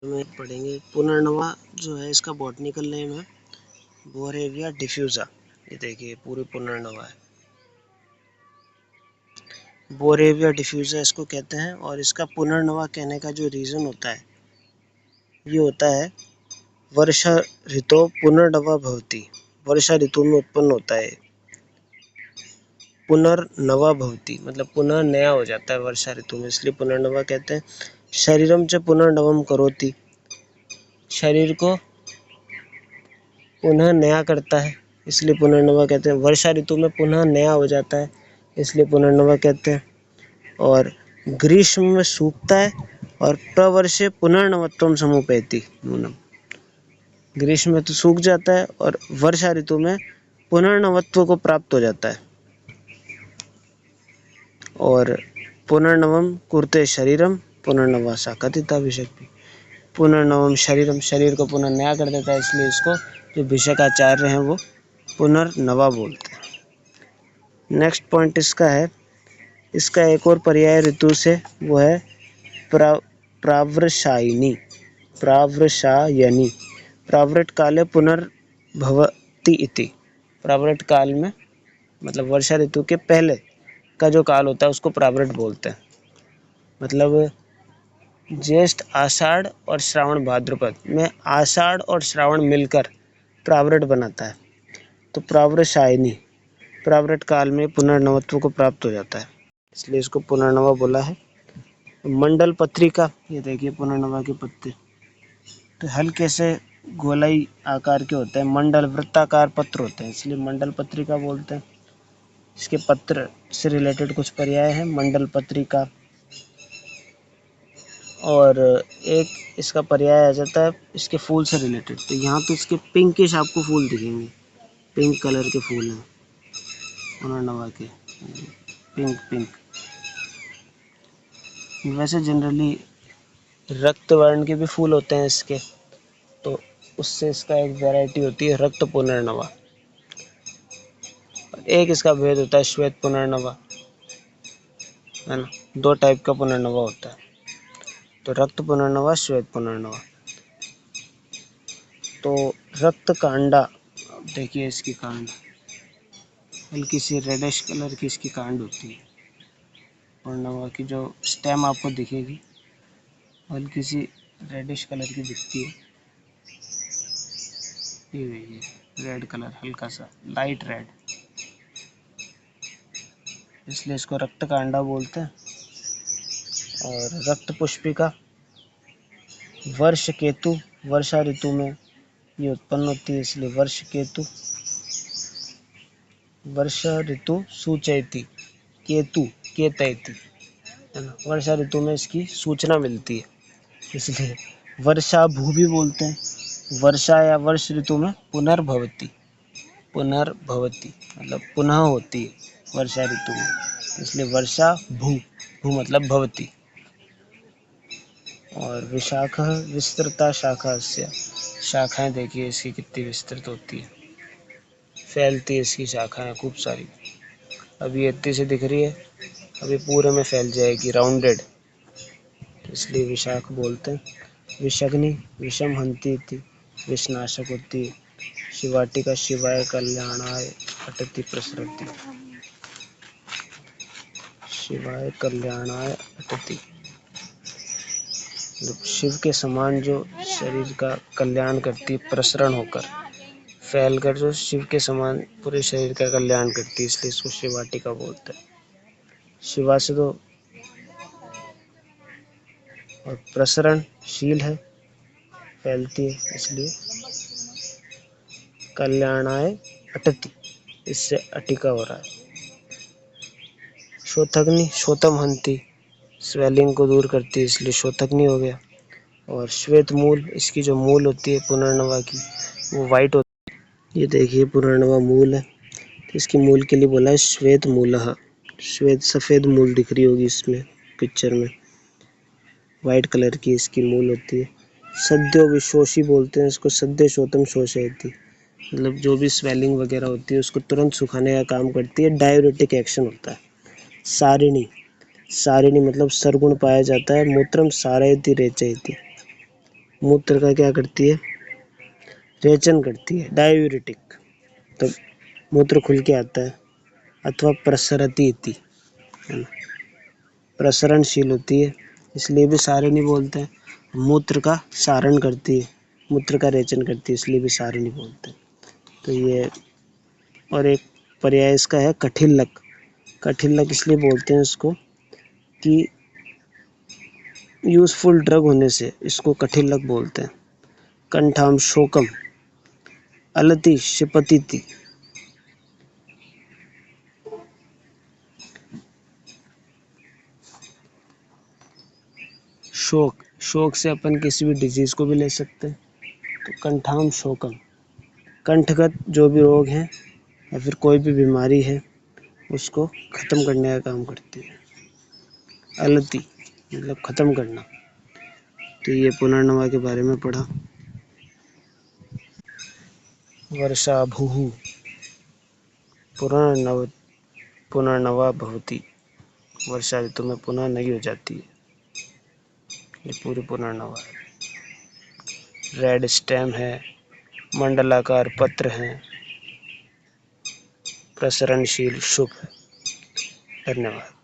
में पढ़ेंगे पुनर्नवा जो है इसका बॉटनिकल नेम है बोरेविया डिफ्यूजा। ये देखिए पूरी पुनर्नवा है, बोरेविया डिफ्यूजा इसको कहते हैं। और इसका पुनर्नवा कहने का जो रीज़न होता है ये होता है वर्षा ऋतु पुनर्नवा भवति। वर्षा ऋतु में उत्पन्न होता है, पुनर्नवा भवति मतलब पुनः नया हो जाता है वर्षा ऋतु में, इसलिए पुनर्नवा कहते हैं। शरीरम च पुनर्नवम करोति, शरीर को पुनः नया करता है इसलिए पुनर्नवा कहते हैं। वर्षा ऋतु में पुनः नया हो जाता है इसलिए पुनर्नवा कहते हैं। और ग्रीष्म में सूखता है और प्रवर्षे पुनर्नवत्वम समुपैति नूनम, ग्रीष्म में तो सूख जाता है और वर्षा ऋतु में पुनर्नवत्व को प्राप्त हो जाता है। और पुनर्नवम कुरुते शरीरम पुनर्नवा साकतिताभिषक्ति, पुनर्नवम शरीरम, शरीर को पुनः नया कर देता है इसलिए इसको जो भिषकाचार्य हैं वो पुनर्नवा बोलते हैं। नेक्स्ट पॉइंट इसका है, इसका एक और पर्याय ऋतु से वो है प्रावृषायिनी, प्रावृषायनी, प्रावृट काले पुनर्भवति इति। प्रावृट काल में मतलब वर्षा ऋतु के पहले का जो काल होता है उसको प्रावृट बोलते हैं। मतलब ज्येष्ठ आषाढ़ और श्रावण भाद्रपद में आषाढ़ और श्रावण मिलकर प्रावृट बनाता है, तो प्रावृषायनी प्रावृट काल में पुनर्नवत्व को प्राप्त हो जाता है इसलिए इसको पुनर्नवा बोला है। मंडल पत्रिका, ये देखिए पुनर्नवा के पत्ते तो हल्के से गोलाई आकार के होते हैं, मंडल वृत्ताकार पत्र होते हैं इसलिए मंडल पत्रिका बोलते हैं। इसके पत्र से रिलेटेड कुछ पर्याय हैं, मंडल पत्रिका। और एक इसका पर्याय आ जाता है इसके फूल से रिलेटेड, तो यहाँ तो इसके पिंकिश आपको फूल दिखेंगे, पिंक कलर के फूल हैं पुनर्नवा के, पिंक पिंक। वैसे जनरली रक्त वर्ण के भी फूल होते हैं इसके, तो उससे इसका एक वैरायटी होती है रक्त पुनर्नवा। एक इसका भेद होता है श्वेत पुनर्नवा, है ना, दो टाइप का पुनर्नवा होता है, तो रक्त पुनर्नवा, श्वेत पुनर्नवा। तो रक्त कांडा, देखिए इसकी कांड हल्की सी रेडिश कलर की इसकी कांड होती है पुनर्नवा की, जो स्टेम आपको दिखेगी हल्की सी रेडिश कलर की दिखती है, ये रेड कलर, हल्का सा लाइट रेड, इसलिए इसको रक्त कांडा बोलते हैं। और रक्त पुष्पिका वर्ष केतु, वर्षा ऋतु में ये उत्पन्न होती है इसलिए वर्ष केतु, वर्षा ऋतु सूचयति, केतु केतयति, है ना, वर्षा ऋतु में इसकी सूचना मिलती है इसलिए वर्षा भू भी बोलते हैं। वर्षा या वर्ष ऋतु में पुनर्भवति, पुनर्भवति मतलब पुनः होती है वर्षा ऋतु में, इसलिए वर्षा भू, भू मतलब भवती। और विशाखा विस्तृता शाखा से, शाखाएं देखिए इसकी कितनी विस्तृत होती है, फैलती है इसकी शाखाएं खूब सारी, अभी इतनी सी दिख रही है, अभी पूरे में फैल जाएगी राउंडेड, इसलिए विशाख बोलते हैं। विषग्नि विषम हंती थी, विषनाशक होती है। शिवाटिका शिवाय कल्याणाय अटति प्रसरति, शिवाय कल्याणाय अटति मतलब शिव के समान जो शरीर का कल्याण करती है, प्रसरण होकर फैलकर जो शिव के समान पूरे शरीर का कल्याण करती है, इसलिए इसको शिवाटिका बोलते हैं। शिवा से तो और प्रसरणशील है, फैलती है, इसलिए कल्याणाय अटति, इससे अटिका हो रहा है। शोथग्नि शोतम हंती, स्वेलिंग को दूर करती है इसलिए शोथग्नि हो गया। और श्वेत मूल, इसकी जो मूल होती है पुनर्नवा की वो वाइट होती है, ये देखिए पुनर्नवा मूल है, तो इसकी मूल के लिए बोला है श्वेत मूलः, श्वेत सफ़ेद मूल दिख रही होगी इसमें पिक्चर में, वाइट कलर की इसकी मूल होती है। सद्यो विशोषी बोलते हैं इसको, सद्य शोतम शोषयति मतलब जो भी स्वेलिंग वगैरह होती है उसको तुरंत सुखाने का काम करती है, डायूरेटिक एक्शन होता है। सारिणी, सारिणी मतलब सरगुण पाया जाता है, मूत्रम सारयति रेचयति, मूत्र का क्या करती है, रेचन करती है, डायूरेटिक, तो मूत्र खुल के आता है। अथवा प्रसरती इति, है ना, प्रसरणशील होती है, इसलिए भी सारिणी बोलते हैं। मूत्र का सारण करती है, मूत्र का रेचन करती है, इसलिए भी सारिणी बोलते हैं। तो ये, और एक पर्याय इसका है कठिल्लक। कठिल्लक इसलिए बोलते हैं इसको कि यूजफुल ड्रग होने से इसको कठिल्लक बोलते हैं। कंठाम शोकम अलति शिपतिति, शोक, शोक से अपन किसी भी डिजीज को भी ले सकते हैं। तो कंठाम शोकम, कंठगत जो भी रोग है या फिर कोई भी बीमारी है उसको खत्म करने का काम करती है। अलति मतलब खत्म करना। तो ये पुनर्नवा के बारे में पढ़ा। वर्षाभुः पुनर्नव पुनर्नवा भवति, वर्षा ऋतु में पुनः नई हो जाती है। ये पूरी पुनर्नवा है। रेड स्टेम है, मंडलाकार पत्र है, प्रसरणशील शुभ है। धन्यवाद।